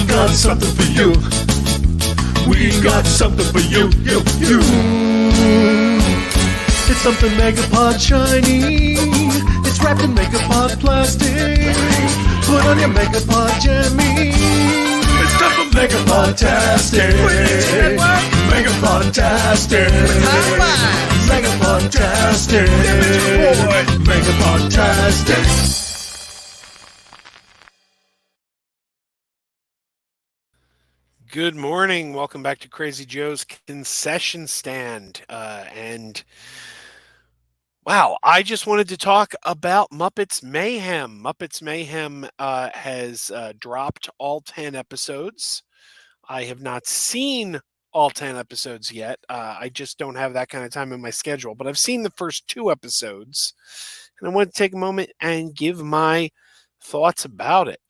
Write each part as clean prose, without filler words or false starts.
got something for you. We got something for you. It's something Megapod shiny. It's wrapped in Megapod plastic. Put on your Megapod jammy. It's time for Megapod-tastic. Megapod-tastic. Megapod-tastic. Megapod-tastic. Good morning. Welcome back to Crazy Joe's Concession Stand. Wow, I just wanted to talk about Muppets Mayhem. Muppets Mayhem has dropped all 10 episodes. I have not seen all 10 episodes yet. I just don't have that kind of time in my schedule, but I've seen the first 2 episodes. And I want to take a moment and give my thoughts about it.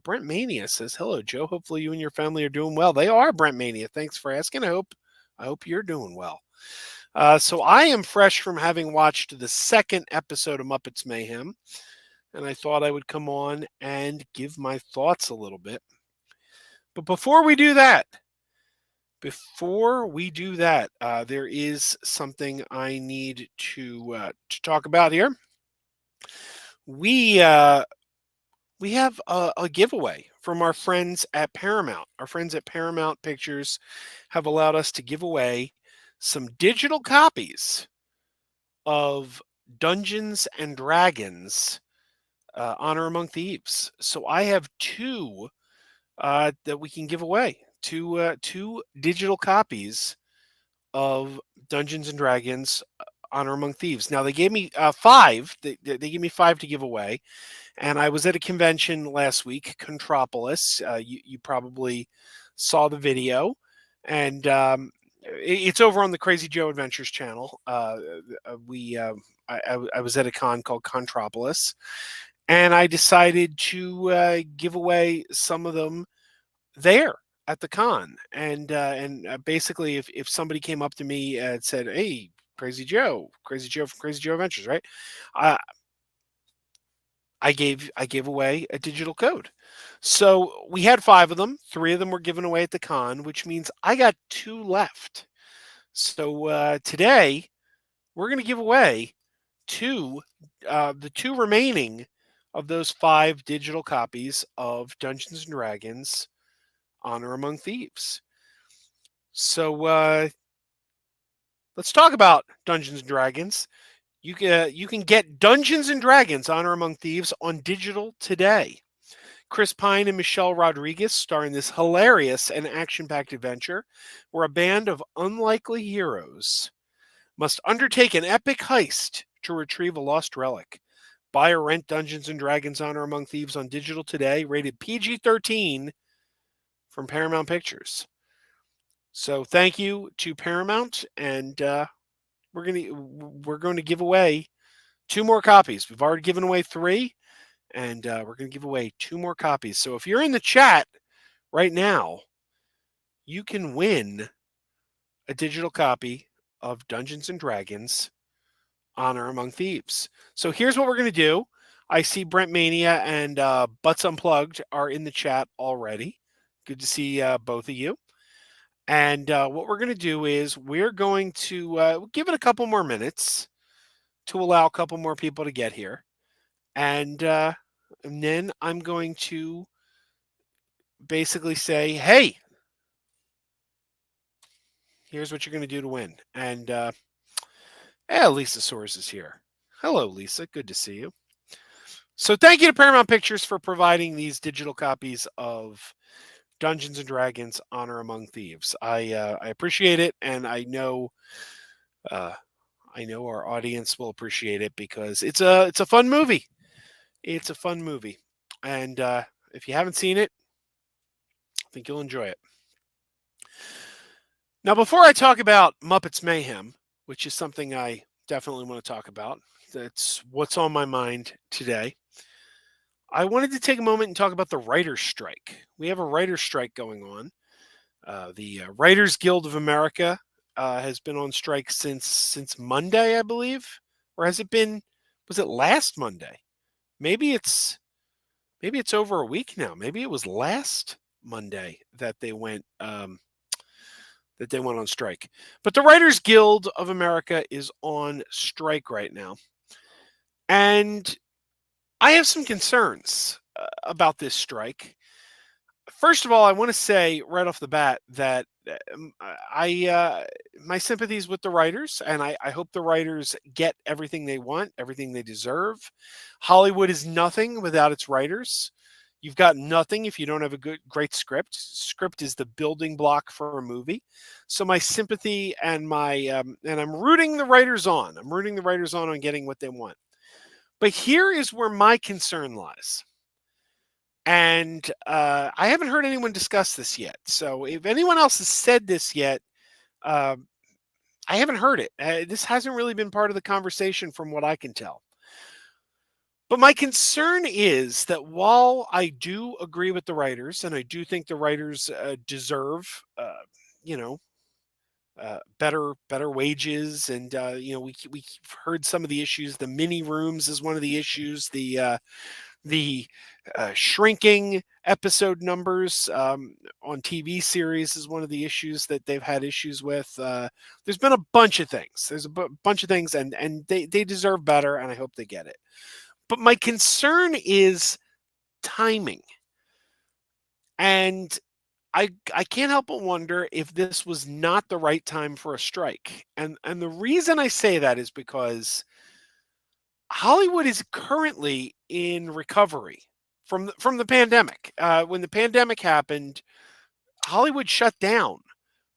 Brent Mania says, "Hello, Joe. Hopefully you and your family are doing well." They are, Brent Mania. Thanks for asking. I hope you're doing well. So I am fresh from having watched the second episode of Muppets Mayhem, and I thought I would come on and give my thoughts a little bit. But before we do that, there is something I need to talk about here. We have a giveaway from our friends at Paramount. Our friends at Paramount Pictures have allowed us to give away some digital copies of Dungeons and Dragons Honor Among Thieves. So I have 2 that we can give away. Two digital copies of Dungeons and Dragons Honor Among Thieves. Now they gave me 5. They gave me 5 to give away. And I was at a convention last week, Contropolis. You probably saw the video, and it's over on the Crazy Joe Adventures channel. I was at a con called Contropolis, and I decided to give away some of them there at the con. And basically, if somebody came up to me and said, "Hey, Crazy Joe from Crazy Joe Adventures," right? I gave away a digital code. So we had 5 of them. 3 of them were given away at the con, which means I got 2 left. So today we're going to give away the 2 remaining of those 5 digital copies of Dungeons and Dragons Honor Among Thieves. So let's talk about Dungeons and Dragons. You can get Dungeons and Dragons Honor Among Thieves on digital today. Chris Pine and Michelle Rodriguez star in this hilarious and action-packed adventure where a band of unlikely heroes must undertake an epic heist to retrieve a lost relic. Buy or rent Dungeons and Dragons Honor Among Thieves on digital today, rated PG-13 from Paramount Pictures. So thank you to Paramount, and we're going to give away 2 more copies. We've already given away 3, and we're going to give away 2 more copies. So if you're in the chat right now, you can win a digital copy of Dungeons and Dragons Honor Among Thieves. So here's what we're going to do. I see Brent Mania and Butts Unplugged are in the chat already. Good to see both of you. And what we're going to do is we're going to give it a couple more minutes to allow a couple more people to get here. And then I'm going to basically say, hey, here's what you're going to do to win. And Lisa Soares is here. Hello, Lisa. Good to see you. So thank you to Paramount Pictures for providing these digital copies of Dungeons and Dragons Honor Among Thieves. I appreciate it, and I know our audience will appreciate it because it's a fun movie. It's a fun movie, and if you haven't seen it, I think you'll enjoy it. Now, before I talk about Muppets Mayhem, which is something I definitely want to talk about, that's what's on my mind today, I wanted to take a moment and talk about the writer's strike. We have a writer's strike going on. The Writers Guild of America has been on strike since Monday, I believe. Or has it been, was it last Monday? Maybe it's over a week now. Maybe it was last Monday that they went on strike. But the Writers Guild of America is on strike right now, and I have some concerns about this strike. First of all, I want to say right off the bat that my sympathies with the writers, and I hope the writers get everything they want, everything they deserve. Hollywood is nothing without its writers. You've got nothing if you don't have a great script. Script is the building block for a movie. So my sympathy and I'm rooting the writers on. I'm rooting the writers on getting what they want. But here is where my concern lies. And I haven't heard anyone discuss this yet. So if anyone else has said this yet, uh, I haven't heard it. This hasn't really been part of the conversation from what I can tell. But my concern is that while I do agree with the writers, and I do think the writers deserve, you know, better wages, and we've heard some of the issues. The mini rooms is one of the issues. The shrinking episode numbers on TV series is one of the issues that they've had issues with. There's been a bunch of things. There's a bunch of things, and they deserve better, and I hope they get it. But my concern is timing, and I can't help but wonder if this was not the right time for a strike. And the reason I say that is because Hollywood is currently in recovery from the pandemic. When the pandemic happened, Hollywood shut down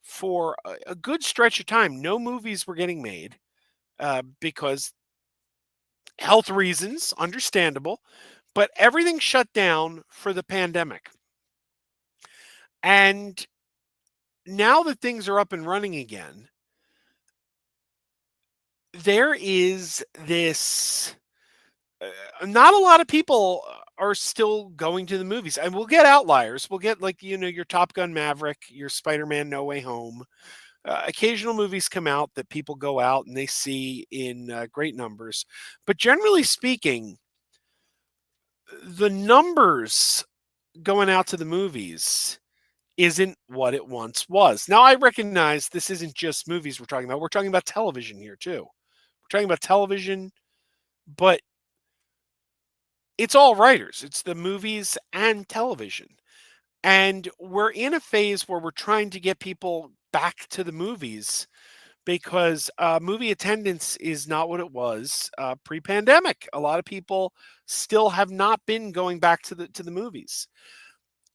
for a good stretch of time. No movies were getting made because health reasons, understandable, but everything shut down for the pandemic. And now that things are up and running again, there is this not a lot of people are still going to the movies, and we'll get outliers. We'll get, like, your Top Gun Maverick, your Spider-Man No Way Home. Occasional movies come out that people go out and they see in great numbers, but generally speaking, the numbers going out to the movies isn't what it once was. Now, I recognize this isn't just movies we're talking about. We're talking about television here too. We're talking about television, but it's all writers. It's the movies and television. And we're in a phase where we're trying to get people back to the movies because movie attendance is not what it was pre-pandemic. A lot of people still have not been going back to the movies.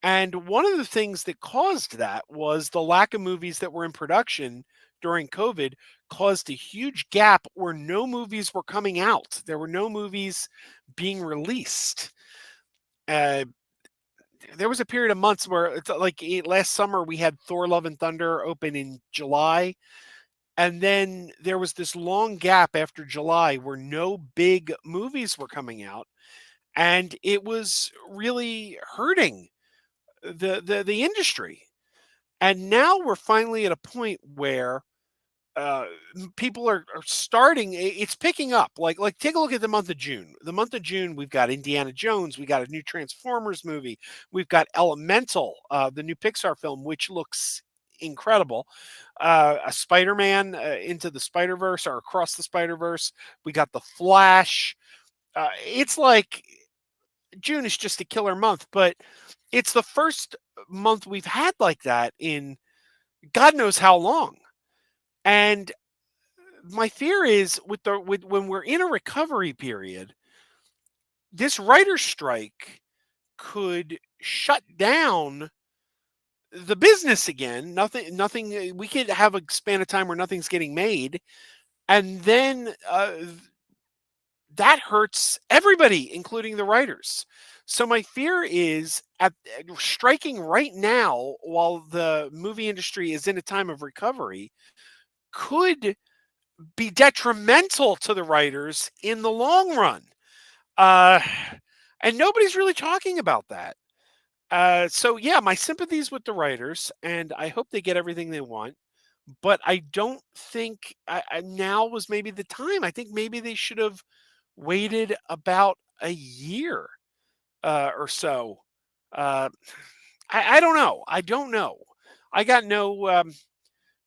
And one of the things that caused that was the lack of movies that were in production during COVID caused a huge gap where no movies were coming out. There were no movies being released. Uh, there was a period of months where it's like last summer we had Thor: Love and Thunder open in July, and then there was this long gap after July where no big movies were coming out, and it was really hurting the industry. And now we're finally at a point where uh, people are starting. It's picking up. Like take a look at the month of June. The month of June, we've got Indiana Jones. We got a new Transformers movie. We've got Elemental, the new Pixar film, which looks incredible. A Spider-Man into the Spider-Verse or across the Spider-Verse. We got the Flash. It's like June is just a killer month, but it's the first month we've had like that in God knows how long. And my fear is with when we're in a recovery period, this writer's strike could shut down the business again. Nothing. We could have a span of time where nothing's getting made, and then that hurts everybody, including the writers. So my fear is at striking right now while the movie industry is in a time of recovery could be detrimental to the writers in the long run. Uh, and nobody's really talking about that. So yeah, my sympathies with the writers, and I hope they get everything they want. But I don't think now was maybe the time. I think maybe they should have waited about a year or so. Uh, I don't know. I don't know. I got no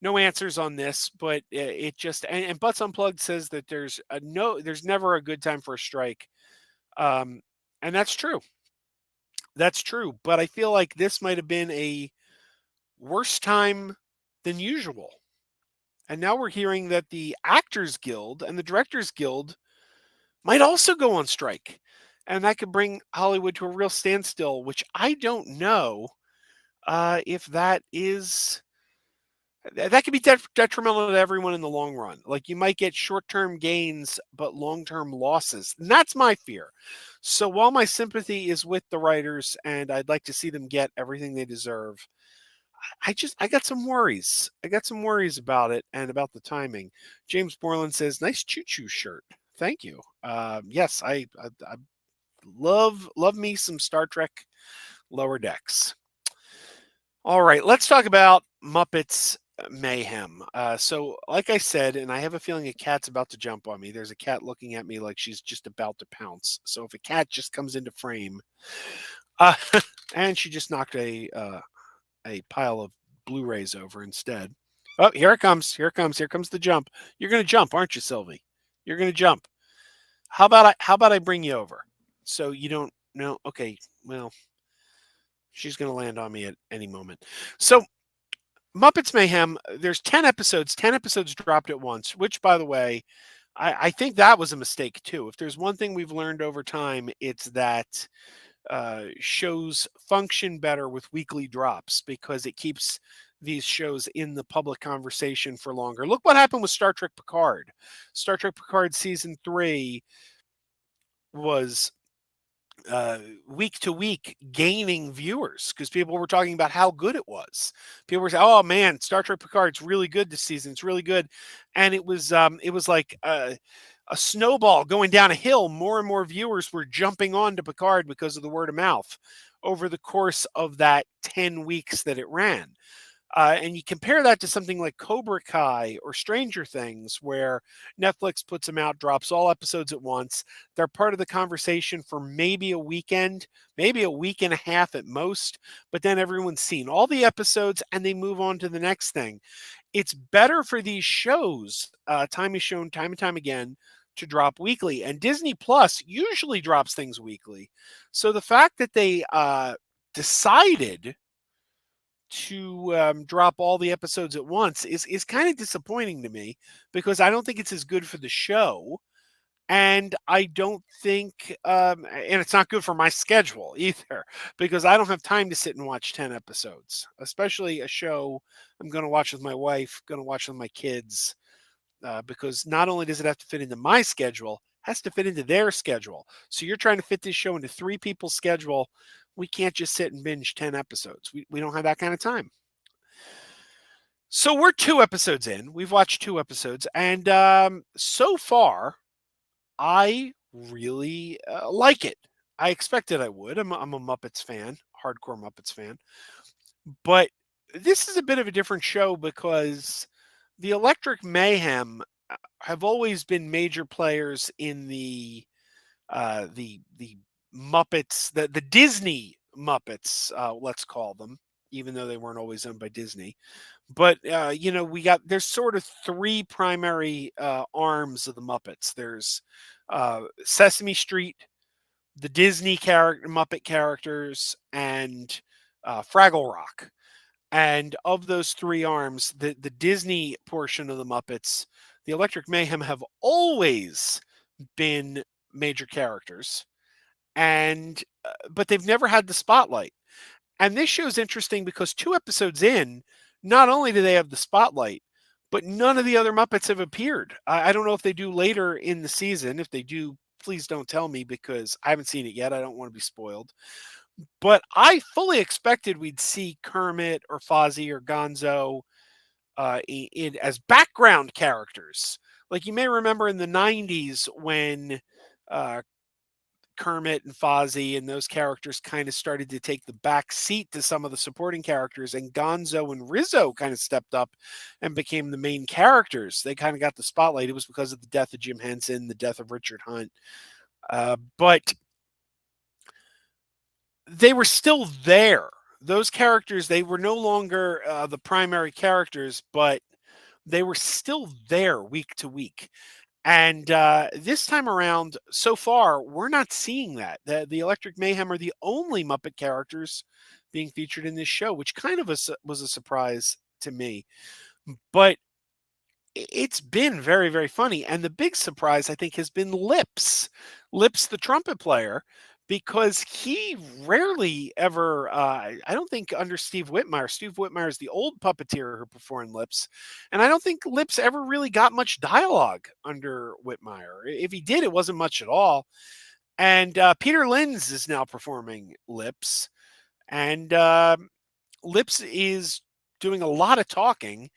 answers on this, but it just and Butts Unplugged says that there's never a good time for a strike, um, and that's true. That's true. But I feel like this might have been a worse time than usual. And now we're hearing that the Actors Guild and the Directors Guild might also go on strike. And that could bring Hollywood to a real standstill, which I don't know if that could be detrimental to everyone in the long run. Like you might get short-term gains, but long-term losses. And that's my fear. So while my sympathy is with the writers and I'd like to see them get everything they deserve, I got some worries. I got some worries about it and about the timing. James Borland says, "Nice choo-choo shirt." Thank you. Yes, I love me some Star Trek Lower Decks. All right, let's talk about Muppets Mayhem. So, like I said, and I have a feeling a cat's about to jump on me. There's a cat looking at me like she's just about to pounce. So, if a cat just comes into frame, uh, and she just knocked a pile of Blu-rays over instead. Oh, here it comes! Here it comes! Here comes the jump! You're gonna jump, aren't you, Sylvie? You're gonna jump. How about I bring you over so you don't know? Okay, well, she's gonna land on me at any moment. So Muppets Mayhem, there's 10 episodes. 10 episodes dropped at once, which, by the way, I think that was a mistake too. If there's one thing we've learned over time, it's that shows function better with weekly drops because it keeps these shows in the public conversation for longer. Look what happened with Star Trek Picard. Star Trek Picard season 3 was week to week gaining viewers because people were talking about how good it was. People were saying, "Oh man, Star Trek Picard's really good this season. It's really good," and it was like a snowball going down a hill. More and more viewers were jumping on to Picard because of the word of mouth over the course of that 10 weeks that it ran. And you compare that to something like Cobra Kai or Stranger Things, where Netflix puts them out, drops all episodes at once. They're part of the conversation for maybe a weekend, maybe a week and a half at most, but then everyone's seen all the episodes and they move on to the next thing. It's better for these shows, time is shown time and time again, to drop weekly. And Disney Plus usually drops things weekly. So the fact that they decided to drop all the episodes at once is kind of disappointing to me because I don't think it's as good for the show, and I don't think, and it's not good for my schedule either because I don't have time to sit and watch 10 episodes, especially a show I'm going to watch with my wife, going to watch with my kids, because not only does it have to fit into my schedule, it has to fit into their schedule. So you're trying to fit this show into three people's schedule. We can't just sit and binge 10 episodes. We don't have that kind of time. So we're 2 episodes in. We've watched 2 episodes. And so far, I really like it. I expected I would. I'm a Muppets fan, hardcore Muppets fan. But this is a bit of a different show because the Electric Mayhem have always been major players in the Muppets, the Disney Muppets, let's call them, even though they weren't always owned by Disney. But there's sort of three primary arms of the Muppets. There's Sesame Street, the Disney Muppet characters, and Fraggle Rock. And of those three arms, the Disney portion of the Muppets, the Electric Mayhem have always been major characters, and but they've never had the spotlight. And this show's interesting because 2 episodes in, not only do they have the spotlight, but none of the other Muppets have appeared. I don't know if they do later in the season. If they do, please don't tell me because I haven't seen it yet. I don't want to be spoiled. But I fully expected we'd see Kermit or Fozzie or Gonzo as background characters. Like you may remember in the 90s when uh, Kermit and Fozzie and those characters kind of started to take the back seat to some of the supporting characters, and Gonzo and Rizzo kind of stepped up and became the main characters. They kind of got the spotlight. It was because of the death of Jim Henson, the death of Richard Hunt. But they were still there. those characters, they were no longer the primary characters, but they were still there week to week. And this time around, so far, we're not seeing that. The Electric Mayhem are the only Muppet characters being featured in this show, which kind of was a surprise to me. But it's been very, very funny. And the big surprise, I think, has been Lips, the trumpet player, because he rarely ever, I don't think under Steve Whitmire is the old puppeteer who performed Lips. And I don't think Lips ever really got much dialogue under Whitmire. If he did, it wasn't much at all. And Peter Linz is now performing Lips. And Lips is doing a lot of talking,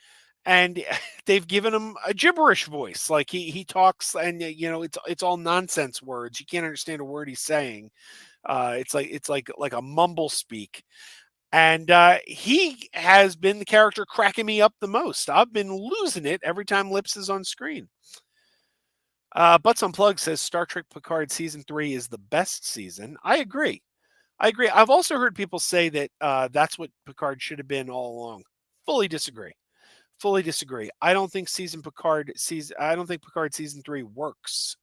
and they've given him a gibberish voice. Like he talks, and it's all nonsense words. You can't understand a word he's saying. It's like a mumble speak, and he has been the character cracking me up the most. I've been losing it every time Lips is on screen. Butts Unplugged says Star Trek Picard season 3 is the best season. I agree. I've also heard people say that that's what Picard should have been all along. Fully disagree. Fully disagree. I don't think Picard season 3 works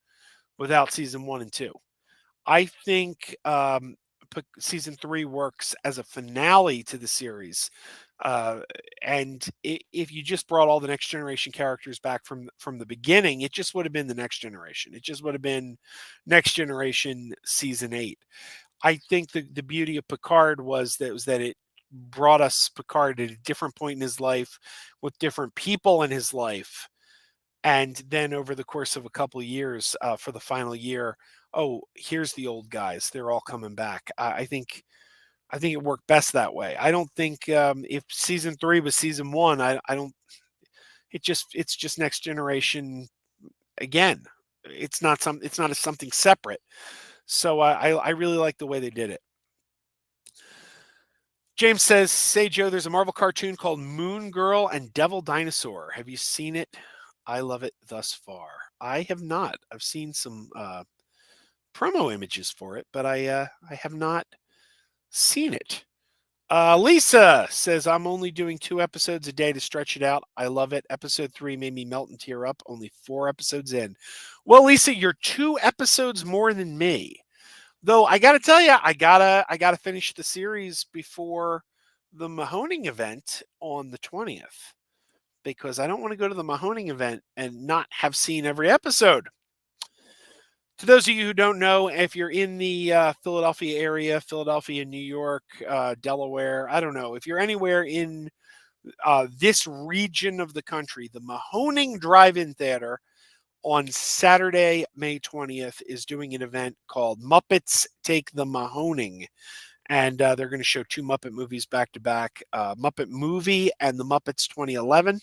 without season 1 and 2. I think season 3 works as a finale to the series. And if you just brought all the Next Generation characters back from the beginning, it just would have been the Next Generation. It just would have been Next Generation season 8. I think the beauty of Picard was that it brought us Picard at a different point in his life with different people in his life. And then over the course of a couple of years, for the final year, oh, here's the old guys. They're all coming back. I think it worked best that way. I don't think if season 3 was season 1, I don't. It's just Next Generation again. It's not something separate. So I really like the way they did it. James says, "Say Joe, there's a Marvel cartoon called Moon Girl and Devil Dinosaur. Have you seen it? I love it thus far." I have not. I've seen some promo images for it, but I have not seen it. Lisa says, "I'm only doing 2 episodes a day to stretch it out. I love it. Episode 3 made me melt and tear up. Only 4 episodes in." Well, Lisa, you're 2 episodes more than me. Though I gotta tell you, I gotta finish the series before the Mahoning event on the 20th, because I don't want to go to the Mahoning event and not have seen every episode. To those of you who don't know, if you're in the Philadelphia area, Philadelphia, New York, Delaware, I don't know, if you're anywhere in this region of the country, the Mahoning Drive-In Theater on Saturday, May 20th, is doing an event called Muppets Take the Mahoning. And they're going to show 2 Muppet movies back to back, Muppet Movie and the Muppets 2011.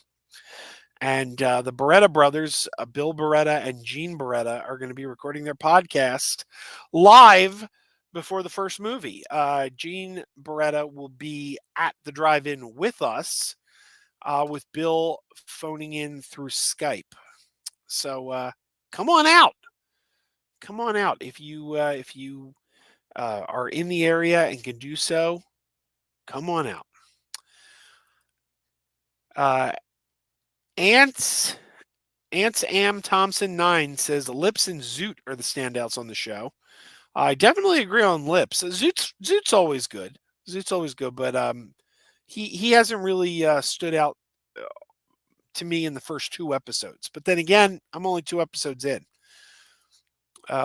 And the Barretta brothers, Bill Barretta and Gene Barretta, are going to be recording their podcast live before the first movie. Gene Barretta will be at the drive-in with us, with Bill phoning in through Skype. So come on out. Come on out if you are in the area and can do so. Come on out. Ants Am Thompson 9 says Lips and Zoot are the standouts on the show. I definitely agree on Lips. Zoot's always good. Zoot's always good, but he hasn't really stood out to me in the first 2 episodes. But then again, I'm only 2 episodes in.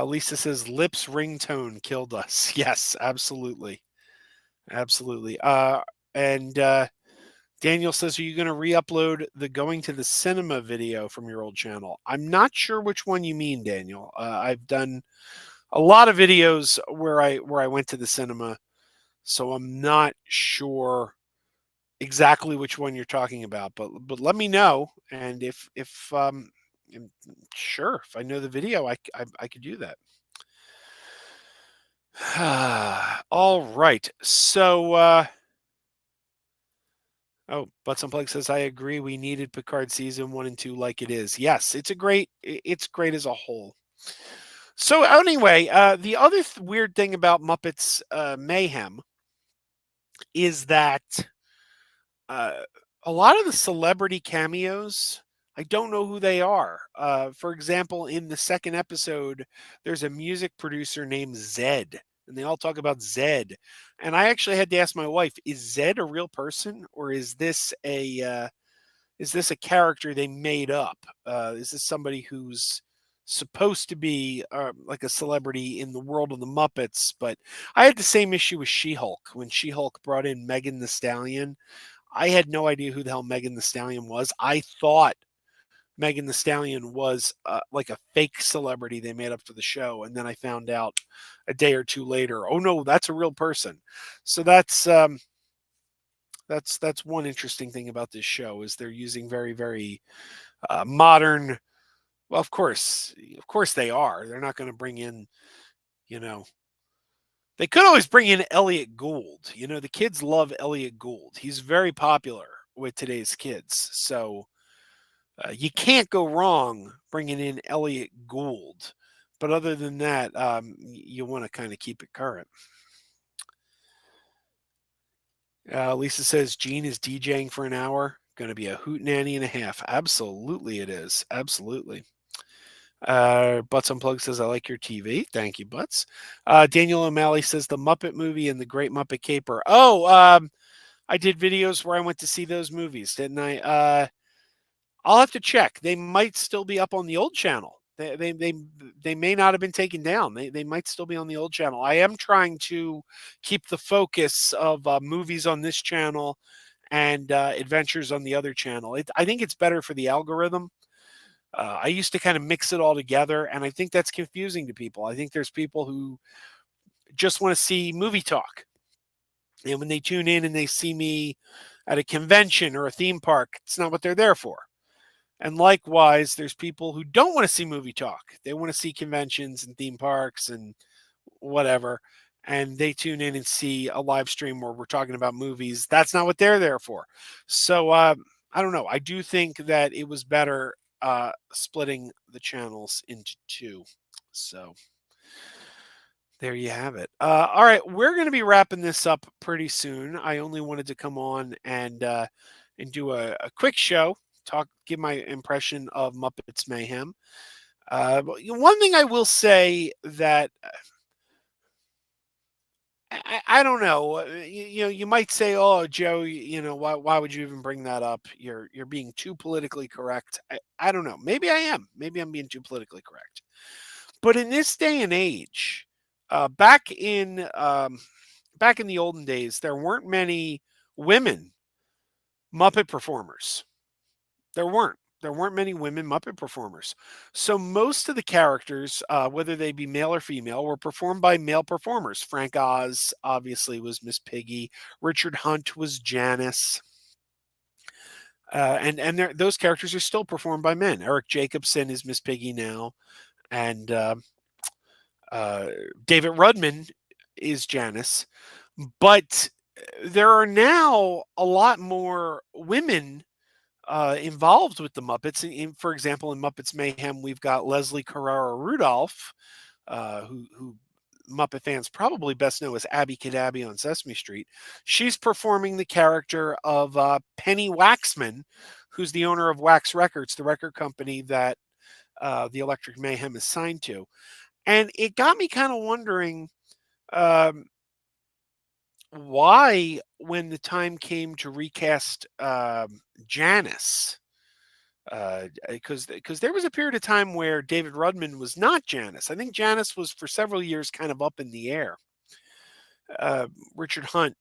Lisa says Lips ringtone killed us. Yes, absolutely. Absolutely. And Daniel says, "Are you going to re-upload the going to the cinema video from your old channel?" I'm not sure which one you mean, Daniel. I've done a lot of videos where I went to the cinema, so I'm not sure exactly which one you're talking about. But let me know, and if sure, if I know the video, I could do that. All right, so. Oh, Butts Unplugged says, "I agree. We needed Picard season 1 and 2 like it is." Yes, it's great as a whole. So anyway, the other weird thing about Muppets Mayhem is that uh, a lot of the celebrity cameos, I don't know who they are. For example, in the second episode, there's a music producer named Zed, and they all talk about Zed. And I actually had to ask my wife, is Zed a real person, or is this a character they made up? Is this somebody who's supposed to be like a celebrity in the world of the Muppets? But I had the same issue with She-Hulk when She-Hulk brought in Megan the Stallion. I had no idea who the hell Megan the Stallion was. I thought Megan the Stallion was like a fake celebrity they made up for the show, and then I found out a day or two later, oh no, that's a real person. So that's one interesting thing about this show is they're using very modern. Well, of course they are. They're not going to bring in, you know, they could always bring in Elliot Gould. You know, the kids love Elliot Gould. He's very popular with today's kids. So you can't go wrong bringing in Elliot Gould. But other than that, you want to kind of keep it current. Lisa says Gene is DJing for an hour. Going to be a hoot nanny and a half. Absolutely, it is. Absolutely. Butts Unplugged says, I like your TV. Thank you, Butts. Daniel O'Malley says, The Muppet Movie and The Great Muppet Caper. Oh, I did videos where I went to see those movies, didn't I? I'll have to check. They might still be up on the old channel. They may not have been taken down. They might still be on the old channel. I am trying to keep the focus of movies on this channel and adventures on the other channel. I think it's better for the algorithm. I used to kind of mix it all together, and I think that's confusing to people. I think there's people who just want to see movie talk. And when they tune in and they see me at a convention or a theme park, it's not what they're there for. And likewise, there's people who don't want to see movie talk. They want to see conventions and theme parks and whatever. And they tune in and see a live stream where we're talking about movies. That's not what they're there for. So I don't know. I do think that it was better splitting the channels into two. So there you have it. All right, we're going to be wrapping this up pretty soon. I only wanted to come on and do a quick show, give my impression of Muppets Mayhem. One thing I will say that I don't know. You might say, "Oh, Joe, why would you even bring that up? You're being too politically correct." I don't know. Maybe I am. Maybe I'm being too politically correct. But in this day and age, back in the olden days, there weren't many women Muppet performers. There weren't. There weren't many women Muppet performers. So most of the characters, whether they be male or female, were performed by male performers. Frank Oz obviously was Miss Piggy. Richard Hunt was Janice. And those characters are still performed by men. Eric Jacobson is Miss Piggy now, and David Rudman is Janice. But there are now a lot more women involved with the Muppets. For example, in Muppets Mayhem, we've got Leslie Carrara Rudolph, who Muppet fans probably best know as Abby Cadabby on Sesame Street. She's performing the character of Penny Waxman, who's the owner of Wax Records, the record company that the Electric Mayhem is signed to. And it got me kind of wondering why, when the time came to recast Janice, because there was a period of time where David Rudman was not Janice. I think Janice was for several years kind of up in the air. Richard Hunt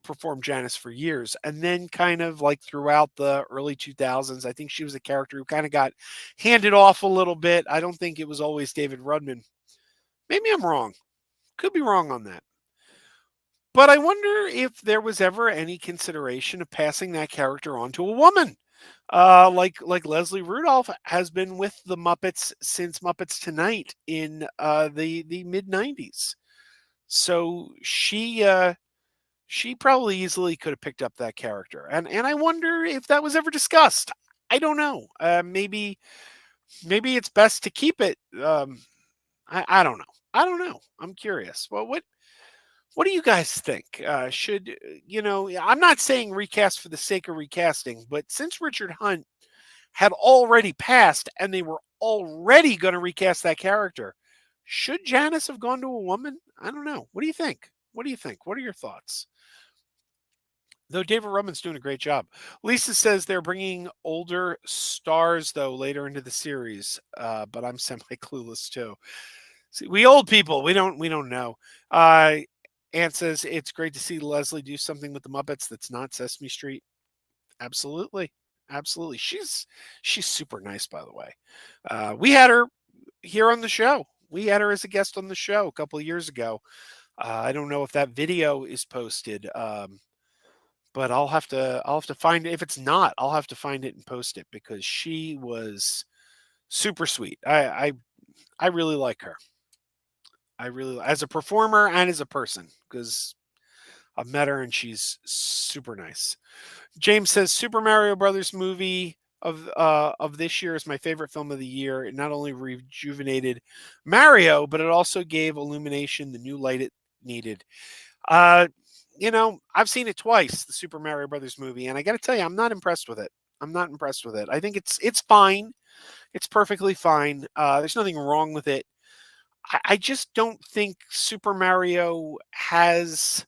performed Janice for years, and then kind of like throughout the early 2000s, I think she was a character who kind of got handed off a little bit. I don't think it was always David Rudman. Maybe I'm wrong. Could be wrong on that. But I wonder if there was ever any consideration of passing that character on to a woman. Like Leslie Rudolph has been with the Muppets since Muppets Tonight in the mid '90s. So she probably easily could have picked up that character, and I wonder if that was ever discussed. I don't know. Maybe it's best to keep it. I don't know. I don't know. I'm curious. Well, what What do you guys think? I'm not saying recast for the sake of recasting, but since Richard Hunt had already passed and they were already going to recast that character, should Janice have gone to a woman? I don't know. What do you think? What do you think? What are your thoughts? Though David Rubin's doing a great job. Lisa says they're bringing older stars though later into the series, but I'm semi clueless too. See, we old people, we don't know. Uh, Ann says it's great to see Leslie do something with the Muppets that's not Sesame Street. Absolutely, absolutely. She's super nice, by the way. We had her here on the show. We had her as a guest on the show a couple of years ago. I don't know if that video is posted, but I'll have to find it. If it's not, I'll have to find it and post it because she was super sweet. I really like her. I really as a performer and as a person because I've met her and she's super nice. James says Super Mario Brothers movie of this year is my favorite film of the year. It not only rejuvenated Mario, but it also gave Illumination the new light it needed. Uh, I've seen it twice, the Super Mario Brothers movie, and I got to tell you, I'm not impressed with it. I'm not impressed with it. I think it's fine. It's perfectly fine. There's nothing wrong with it. I just don't think Super Mario has.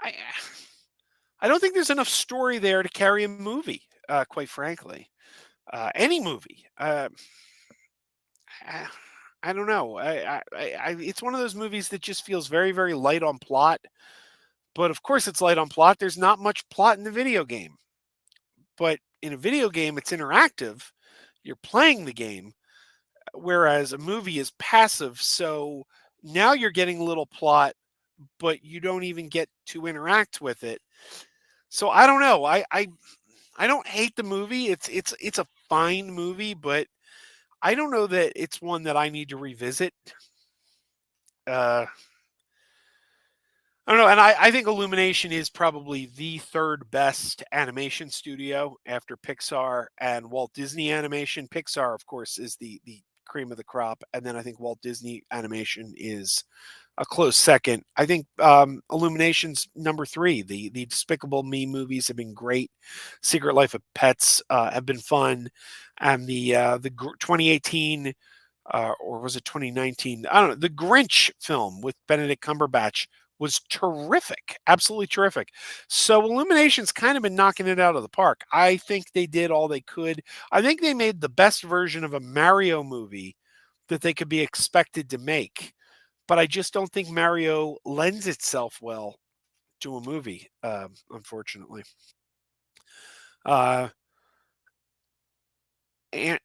I I don't think there's enough story there to carry a movie. Quite frankly, any movie. I I don't know. It's one of those movies that just feels very, very light on plot. But of course, it's light on plot. There's not much plot in the video game. But in a video game, it's interactive. You're playing the game, whereas a movie is passive. So now you're getting a little plot, but you don't even get to interact with it. So I don't know. I don't hate the movie. It's a fine movie, but I don't know that it's one that I need to revisit. Uh, I don't know, and I think Illumination is probably the third best animation studio after Pixar and Walt Disney Animation. Pixar, of course, is the cream of the crop, and then I think Walt Disney Animation is a close second. I think Illumination's number three. The Despicable Me movies have been great. Secret Life of Pets have been fun, and the 2018 or was it 2019? I don't know. The Grinch film with Benedict Cumberbatch was terrific, absolutely terrific. So Illumination's kind of been knocking it out of the park. I think they did all they could. I think they made the best version of a Mario movie that they could be expected to make. But I just don't think Mario lends itself well to a movie, unfortunately. Uh, Aunt,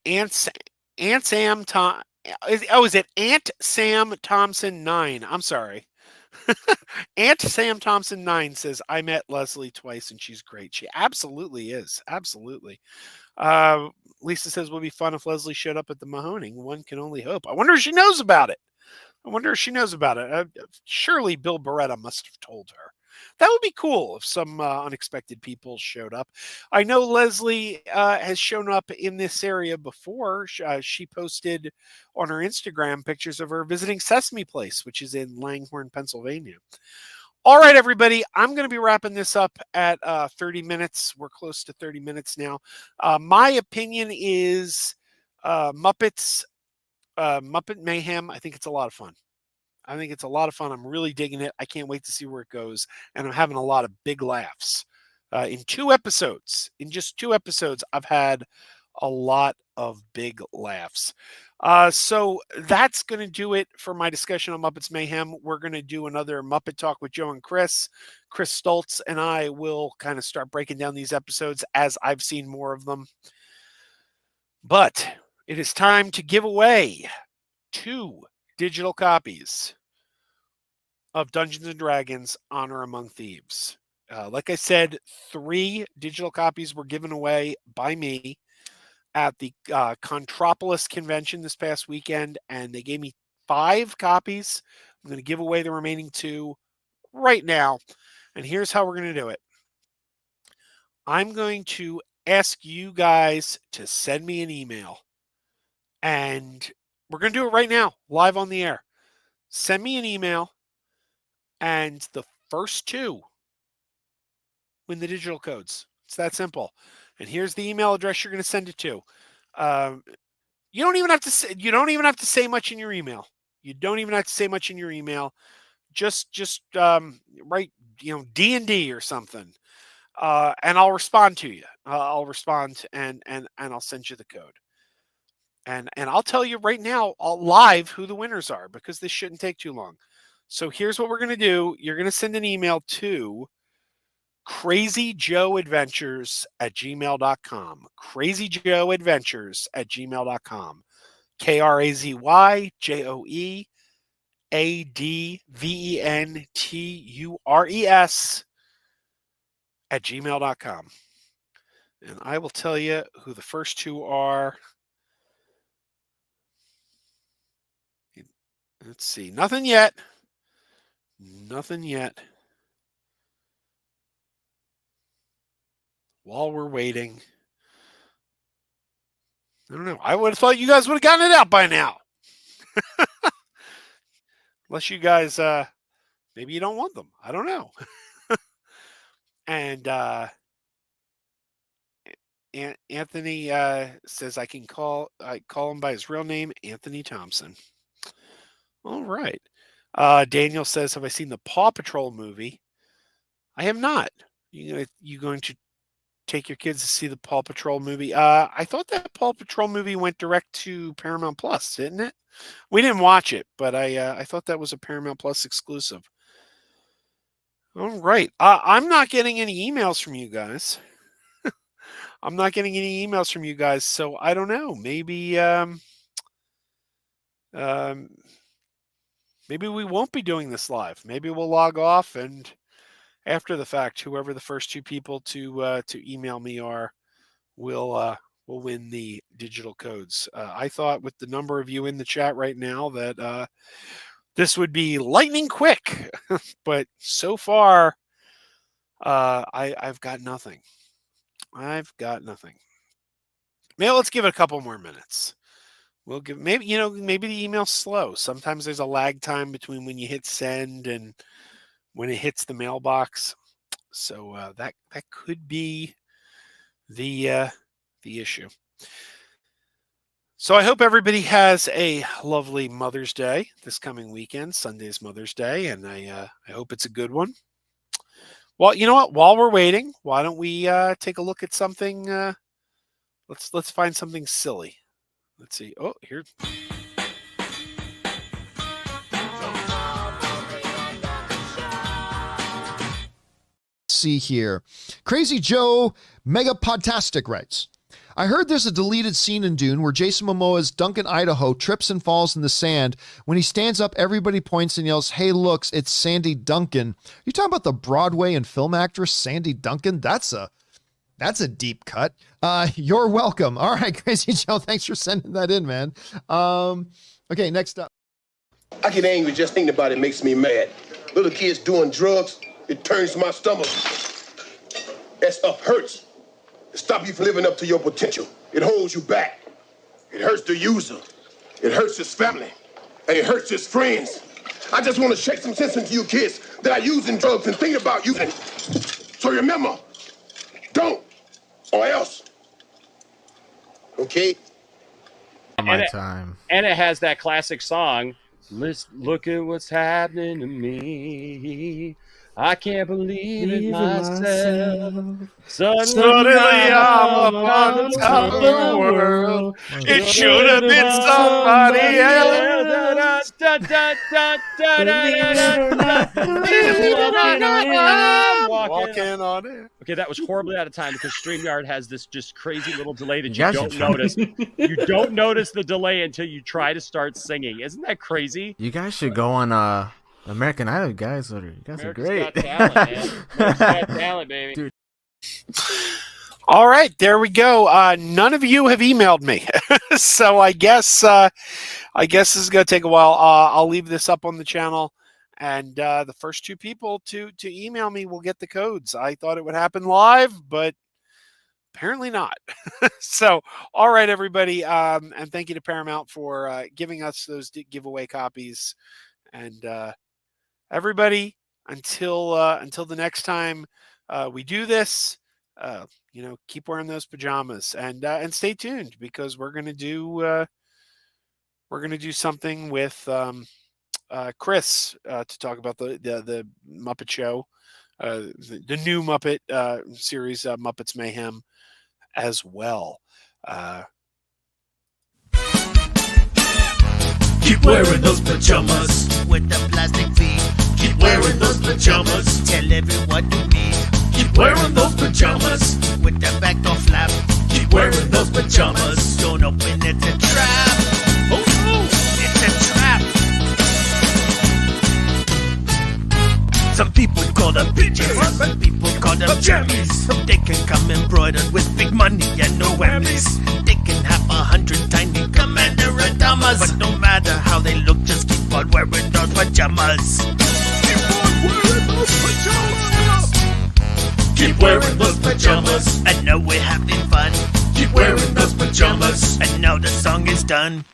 Aunt Sam Tom. Is it Aunt Sam Thompson 9? I'm sorry. Aunt Sam Thompson 9 says, I met Leslie twice and she's great. She absolutely is. Absolutely. Uh, Lisa says, would be fun if Leslie showed up at the Mahoning. One can only hope. I wonder if she knows about it. I wonder if she knows about it. Surely Bill Beretta must have told her. That would be cool if some unexpected people showed up. I know Leslie has shown up in this area before. She posted on her Instagram pictures of her visiting Sesame Place, which is in Langhorne, Pennsylvania. All right, everybody, I'm going to be wrapping this up at 30 minutes. We're close to 30 minutes now. My opinion is Muppet Mayhem. I think it's a lot of fun. I think it's a lot of fun. I'm really digging it. I can't wait to see where it goes. And I'm having a lot of big laughs. In just 2 episodes, I've had a lot of big laughs. So that's going to do it for my discussion on Muppets Mayhem. We're going to do another Muppet Talk with Joe and Chris. Chris Stoltz and I will kind of start breaking down these episodes as I've seen more of them. But it is time to give away 2 digital copies of Dungeons and Dragons Honor Among Thieves. Like I said, 3 digital copies were given away by me at the Contropolis convention this past weekend, and they gave me 5 copies. I'm going to give away the remaining 2 right now, and here's how we're going to do it. I'm going to ask you guys to send me an email, and we're going to do it right now, live on the air. Send me an email and the first 2 win the digital codes. It's that simple. And here's the email address you're going to send it to. Um, you don't even have to say, much in your email. You don't even have to say much in your email. Just write D&D or something, and I'll respond to you. I'll respond and I'll send you the code. And I'll tell you right now, live, who the winners are, because this shouldn't take too long. So here's what we're going to do. You're going to send an email to crazyjoeadventures@gmail.com. crazyjoeadventures@gmail.com. KRAZYJOEADVENTURES@gmail.com. And I will tell you who the first 2 are. Let's see. Nothing yet. Nothing yet. While we're waiting. I don't know. I would have thought you guys would have gotten it out by now. Unless you guys, maybe you don't want them. I don't know. And Anthony says I call him by his real name, Anthony Thompson. All right. Daniel says, have I seen the Paw Patrol movie? I have not. You going to take your kids to see the Paw Patrol movie? I thought that Paw Patrol movie went direct to Paramount Plus, didn't it? We didn't watch it, but I thought that was a Paramount Plus exclusive. All right. I'm not getting any emails from you guys. I'm not getting any emails from you guys, so I don't know. Maybe maybe we won't be doing this live. Maybe we'll log off, and after the fact, whoever the first 2 people to email me are will win the digital codes. I thought with the number of you in the chat right now that this would be lightning quick, but so far I've got nothing. I've got nothing. Maybe let's give it a couple more minutes. We'll give maybe the email's slow. Sometimes there's a lag time between when you hit send and when it hits the mailbox. So that could be the issue. So I hope everybody has a lovely Mother's Day this coming weekend. Sunday's Mother's Day, and I hope it's a good one. Well, you know what? While we're waiting, why don't we take a look at something? Let's find something silly. Let's see. Oh, here. See here. Crazy Joe Mega Podtastic writes, I heard there's a deleted scene in Dune where Jason Momoa's Duncan Idaho trips and falls in the sand. When he stands up, everybody points and yells, hey, looks, it's Sandy Duncan. You talking about the Broadway and film actress Sandy Duncan? That's a deep cut. You're welcome. All right, Crazy Joe, thanks for sending that in, man. Okay, next up. I get angry just thinking about it makes me mad. Little kids doing drugs, it turns my stomach. That stuff hurts. It stops you from living up to your potential. It holds you back. It hurts the user. It hurts his family. And it hurts his friends. I just want to shake some sense into you kids that are using drugs and thinking about using it. So remember, don't, or else. Okay? My time. And it has that classic song, let's look at what's happening to me. I can't believe it myself. Suddenly I'm up on top of the world. It should have been somebody else. Walking on it. Okay, that was horribly out of time because StreamYard has this just crazy little delay that you don't notice. You don't notice the delay until you try to start singing. Isn't that crazy? You guys should go on American Idol, guys. You guys are great. Got talent, man. America's got talent, baby. Dude. All right, there we go. None of you have emailed me, so I guess this is gonna take a while. I'll leave this up on the channel, and the first 2 people to email me will get the codes. I thought it would happen live, but apparently not. So, all right, everybody, and thank you to Paramount for giving us those giveaway copies, and everybody until the next time we do this, keep wearing those pajamas and stay tuned, because we're gonna do something with Chris to talk about the Muppet Show, the new Muppet series, Muppets Mayhem, as well. Keep wearing those pajamas with the plastic feet. Keep wearing those pajamas. Tell everyone you meet. Keep wearing those pajamas with the back door flap. Keep wearing those pajamas. Don't open, it's a trap. Oh no, it's a trap. Some people call them PJs, some people call them jammies. They can come embroidered with big money and no whammies. They can have 100 tiny commander adamas, but no matter how they look, just keep on wearing those pajamas. Keep on wearing those pajamas. Keep wearing those pajamas. And now we're having fun. Keep wearing those pajamas. And now the song is done.